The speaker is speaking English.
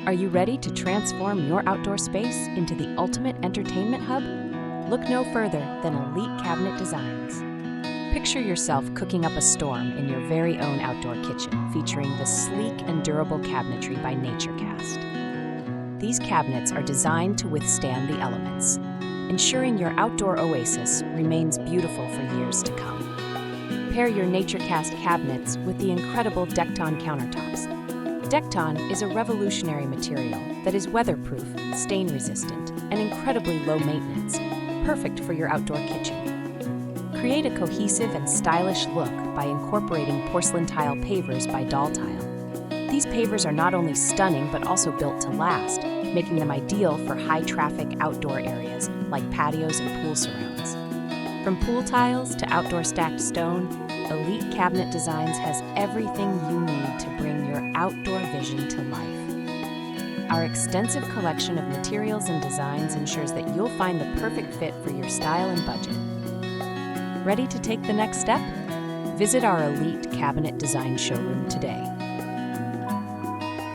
Are you ready to transform your outdoor space into the ultimate entertainment hub? Look no further than Elite Cabinet Designs. Picture yourself cooking up a storm in your very own outdoor kitchen, featuring the sleek and durable cabinetry by Naturekast. These cabinets are designed to withstand the elements, ensuring your outdoor oasis remains beautiful for years to come. Pair your Naturekast cabinets with the incredible Dekton countertops. Dekton is a revolutionary material that is weatherproof, stain-resistant, and incredibly low maintenance, perfect for your outdoor kitchen. Create a cohesive and stylish look by incorporating porcelain tile pavers by Daltile. These pavers are not only stunning but also built to last, making them ideal for high-traffic outdoor areas like patios and pool surrounds. From pool tiles to outdoor stacked stone, Elite Cabinet Designs has everything you need to bring your outdoor vision to life. Our extensive collection of materials and designs ensures that you'll find the perfect fit for your style and budget. Ready to take the next step? Visit our Elite Cabinet Design showroom today.